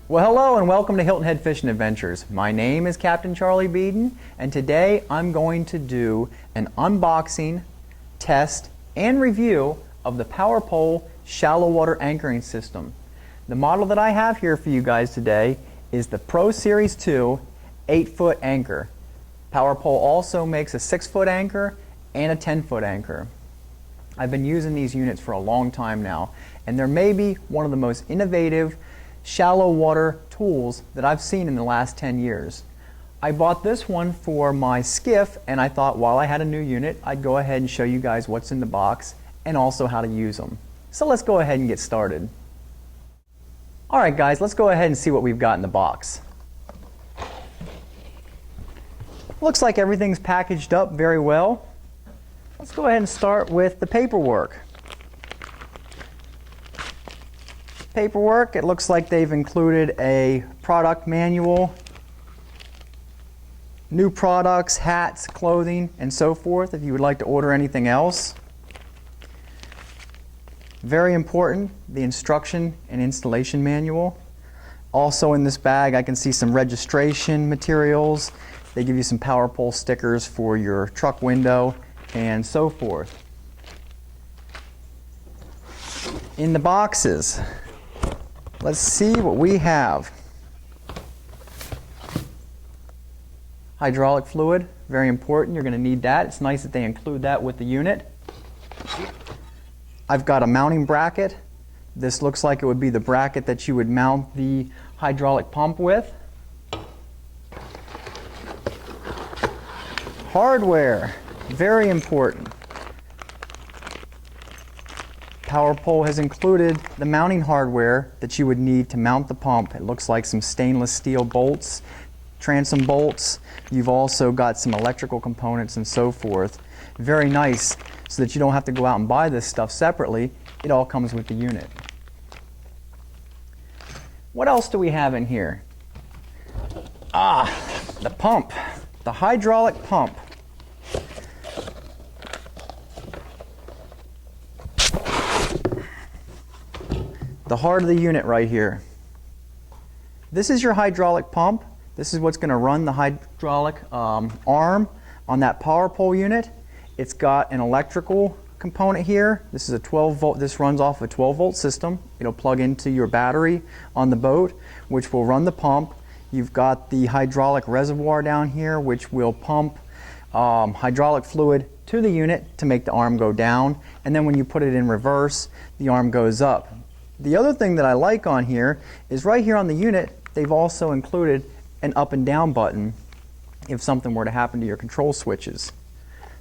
Well, hello and welcome to Hilton Head Fishing Adventures. My name is Captain Charlie Beeden, and today I'm going to do an unboxing, test, and review of the Power Pole shallow water anchoring system. The model that I have here for you guys today is the Pro Series 2 8-foot anchor. Power Pole also makes a 6-foot anchor and a 10-foot anchor. I've been using these units for a long time now, and they're maybe one of the most innovative shallow water tools that I've seen in the last 10 years. I bought this one for my skiff, and I thought while I had a new unit, I'd go ahead and show you guys what's in the box and also how to use them. So let's go ahead and get started. Alright guys, let's go ahead and see what we've got in the box. Looks like everything's packaged up very well. Let's go ahead and start with the paperwork. Paperwork, it looks like they've included a product manual, new products, hats, clothing, and so forth if you would like to order anything else. Very important, the instruction and installation manual. Also in this bag I can see some registration materials. They give you some Power Pole stickers for your truck window and so forth. In the boxes, let's see what we have. Hydraulic fluid, very important. You're going to need that. It's nice that they include that with the unit. I've got a mounting bracket. This looks like it would be the bracket that you would mount the hydraulic pump with. Hardware, very important. Power Pole has included the mounting hardware that you would need to mount the pump. It looks like some stainless steel bolts, transom bolts. You've also got some electrical components and so forth. Very nice, so that you don't have to go out and buy this stuff separately. It all comes with the unit. What else do we have in here? The pump, the hydraulic pump. The heart of the unit right here. This is your hydraulic pump. This is what's going to run the hydraulic arm on that Power Pole unit. It's got an electrical component here. This is a 12 volt. This runs off a 12 volt system. It'll plug into your battery on the boat, which will run the pump. You've got the hydraulic reservoir down here, which will pump hydraulic fluid to the unit to make the arm go down. And then when you put it in reverse, the arm goes up. The other thing that I like on here is right here on the unit, they've also included an up and down button if something were to happen to your control switches.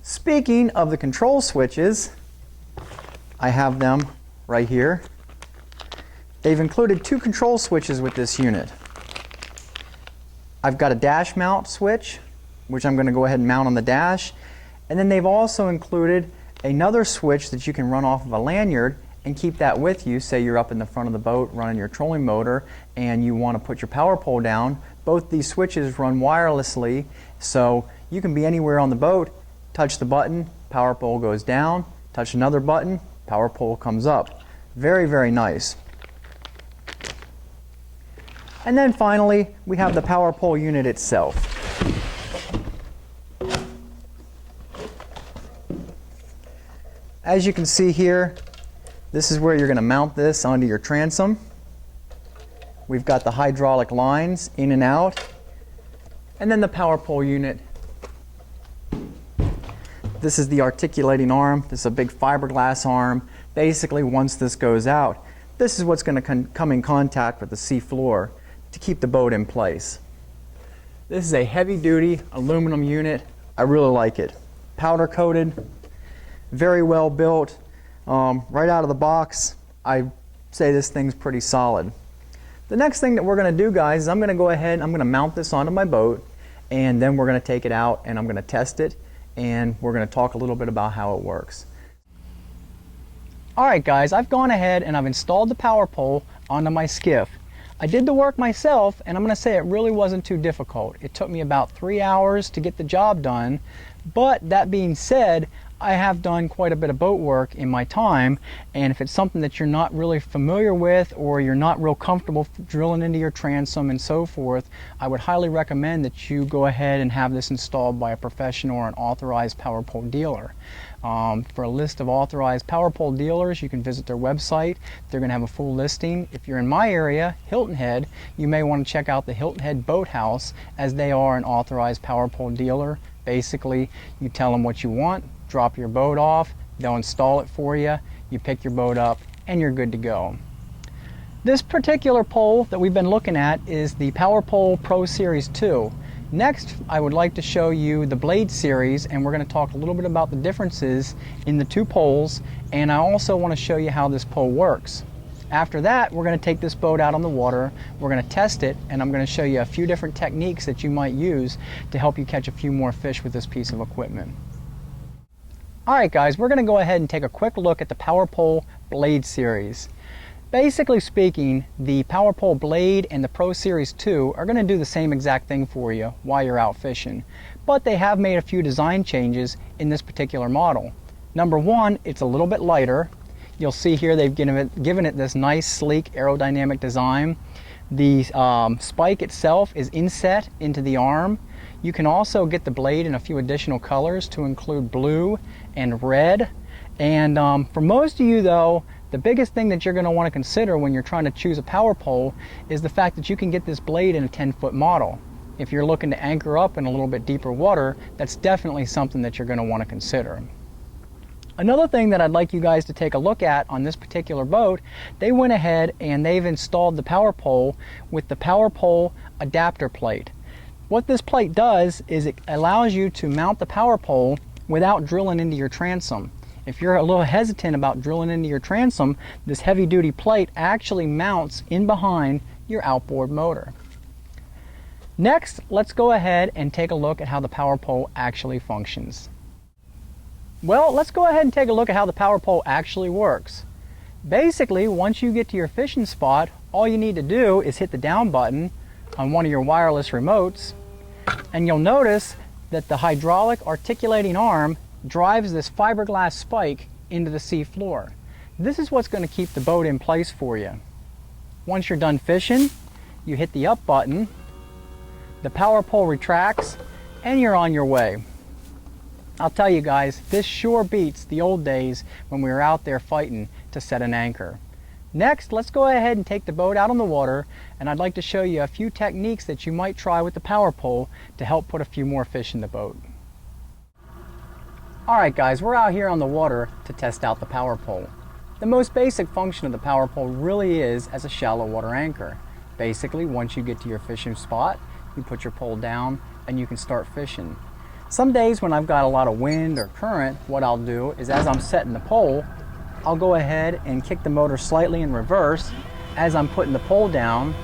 Speaking of the control switches, I have them right here. They've included 2 control switches with this unit. I've got a dash mount switch, which I'm going to go ahead and mount on the dash. And then they've also included another switch that you can run off of a lanyard and keep that with you. Say you're up in the front of the boat running your trolling motor and you want to put your power pole down. Both these switches run wirelessly, so you can be anywhere on the boat, touch the button, power pole goes down, touch another button, power pole comes up. Very, very nice. And then finally, we have the Power Pole unit itself. As you can see here, this is where you're going to mount this onto your transom. We've got the hydraulic lines in and out, and then the Power Pole unit. This is the articulating arm. This is a big fiberglass arm. Basically, once this goes out, this is what's going to come in contact with the sea floor to keep the boat in place. This is a heavy-duty aluminum unit. I really like it. Powder coated, very well built. Right out of the box, I say this thing's pretty solid. The next thing that we're going to do, guys, is I'm going to go ahead and I'm going to mount this onto my boat, and then we're going to take it out and I'm going to test it, and we're going to talk a little bit about how it works. Alright guys, I've gone ahead and I've installed the Power Pole onto my skiff. I did the work myself, and I'm going to say it really wasn't too difficult. It took me about 3 hours to get the job done, but that being said, I have done quite a bit of boat work in my time, and if it's something that you're not really familiar with or you're not real comfortable drilling into your transom and so forth, I would highly recommend that you go ahead and have this installed by a professional or an authorized power pole dealer. For a list of authorized power pole dealers, you can visit their website. They're going to have a full listing. If you're in my area, Hilton Head, you may want to check out the Hilton Head Boathouse, as they are an authorized power pole dealer. Basically, you tell them what you want, drop your boat off, they'll install it for you, you pick your boat up, and you're good to go. This particular pole that we've been looking at is the Power Pole Pro Series 2. Next, I would like to show you the Blade Series, and we're going to talk a little bit about the differences in the two poles, and I also want to show you how this pole works. After that, we're going to take this boat out on the water, we're going to test it, and I'm going to show you a few different techniques that you might use to help you catch a few more fish with this piece of equipment. Alright guys, we're going to go ahead and take a quick look at the Power Pole Blade Series. Basically speaking, the Power Pole Blade and the Pro Series 2 are going to do the same exact thing for you while you're out fishing, but they have made a few design changes in this particular model. Number one, it's a little bit lighter. You'll see here they've given it this nice, sleek, aerodynamic design. The spike itself is inset into the arm. You can also get the blade in a few additional colors to include blue and red. And for most of you though, the biggest thing that you're going to want to consider when you're trying to choose a power pole is the fact that you can get this blade in a 10-foot model. If you're looking to anchor up in a little bit deeper water, that's definitely something that you're going to want to consider. Another thing that I'd like you guys to take a look at on this particular boat, they went ahead and they've installed the power pole with the Power Pole adapter plate. What this plate does is it allows you to mount the power pole without drilling into your transom. If you're a little hesitant about drilling into your transom, this heavy duty plate actually mounts in behind your outboard motor. Next, let's go ahead and take a look at how the power pole actually functions. Well, let's go ahead and take a look at how the power pole actually works. Basically, once you get to your fishing spot, all you need to do is hit the down button on one of your wireless remotes, and you'll notice that the hydraulic articulating arm drives this fiberglass spike into the sea floor. This is what's going to keep the boat in place for you. Once you're done fishing, you hit the up button, the power pole retracts, and you're on your way. I'll tell you guys, this sure beats the old days when we were out there fighting to set an anchor. Next, let's go ahead and take the boat out on the water, and I'd like to show you a few techniques that you might try with the power pole to help put a few more fish in the boat. Alright guys, we're out here on the water to test out the power pole. The most basic function of the power pole really is as a shallow water anchor. Basically, once you get to your fishing spot, you put your pole down and you can start fishing. Some days when I've got a lot of wind or current, what I'll do is as I'm setting the pole, I'll go ahead and kick the motor slightly in reverse as I'm putting the pole down,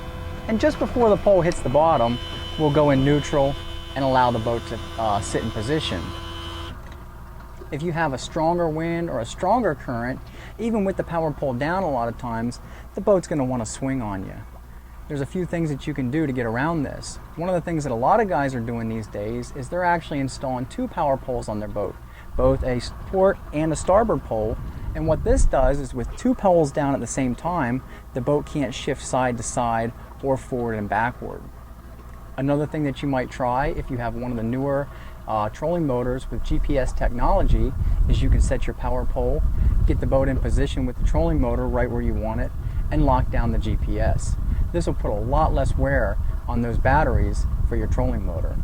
and just before the pole hits the bottom, we'll go in neutral and allow the boat to sit in position. If you have a stronger wind or a stronger current, even with the power pole down a lot of times, the boat's going to want to swing on you. There's a few things that you can do to get around this. One of the things that a lot of guys are doing these days is they're actually installing two power poles on their boat, both a port and a starboard pole. And what this does is with two poles down at the same time, the boat can't shift side to side or forward and backward. Another thing that you might try if you have one of the newer trolling motors with GPS technology is you can set your power pole, get the boat in position with the trolling motor right where you want it, and lock down the GPS. This will put a lot less wear on those batteries for your trolling motor.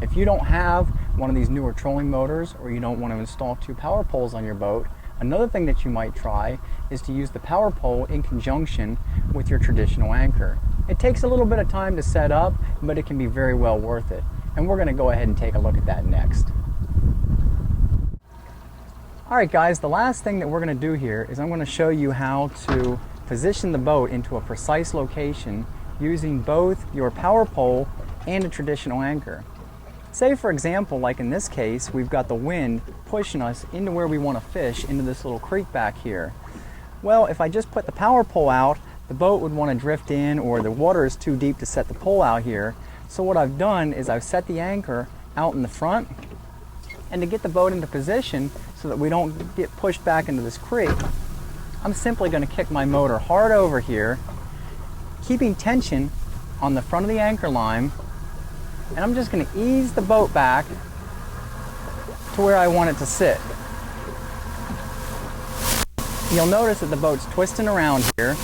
If you don't have one of these newer trolling motors, or you don't want to install two power poles on your boat, another thing that you might try is to use the power pole in conjunction with your traditional anchor. It takes a little bit of time to set up, but it can be very well worth it. And we're going to go ahead and take a look at that next. Alright guys, the last thing that we're going to do here is I'm going to show you how to position the boat into a precise location using both your power pole and a traditional anchor. Say for example, like in this case, we've got the wind pushing us into where we want to fish, into this little creek back here. Well, if I just put the power pole out, the boat would want to drift in, or the water is too deep to set the pole out here. So what I've done is I've set the anchor out in the front, And to get the boat into position so that we don't get pushed back into this creek, I'm simply going to kick my motor hard over here, keeping tension on the front of the anchor line, and I'm just going to ease the boat back to where I want it to sit. You'll notice that the boat's twisting around here.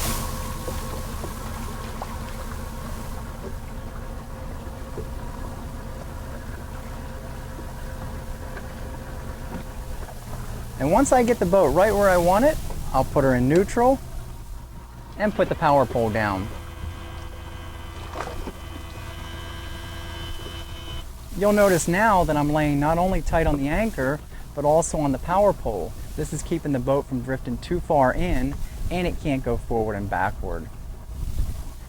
And once I get the boat right where I want it, I'll put her in neutral and put the power pole down. You'll notice now that I'm laying not only tight on the anchor, but also on the power pole. This is keeping the boat from drifting too far in, and it can't go forward and backward.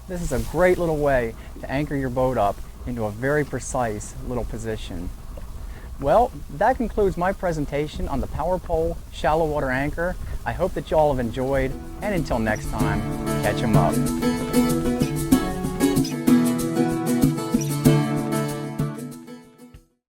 This is a great little way to anchor your boat up into a very precise little position. Well, that concludes my presentation on the power pole shallow water anchor. I hope that you all have enjoyed, and until next time, catch 'em up.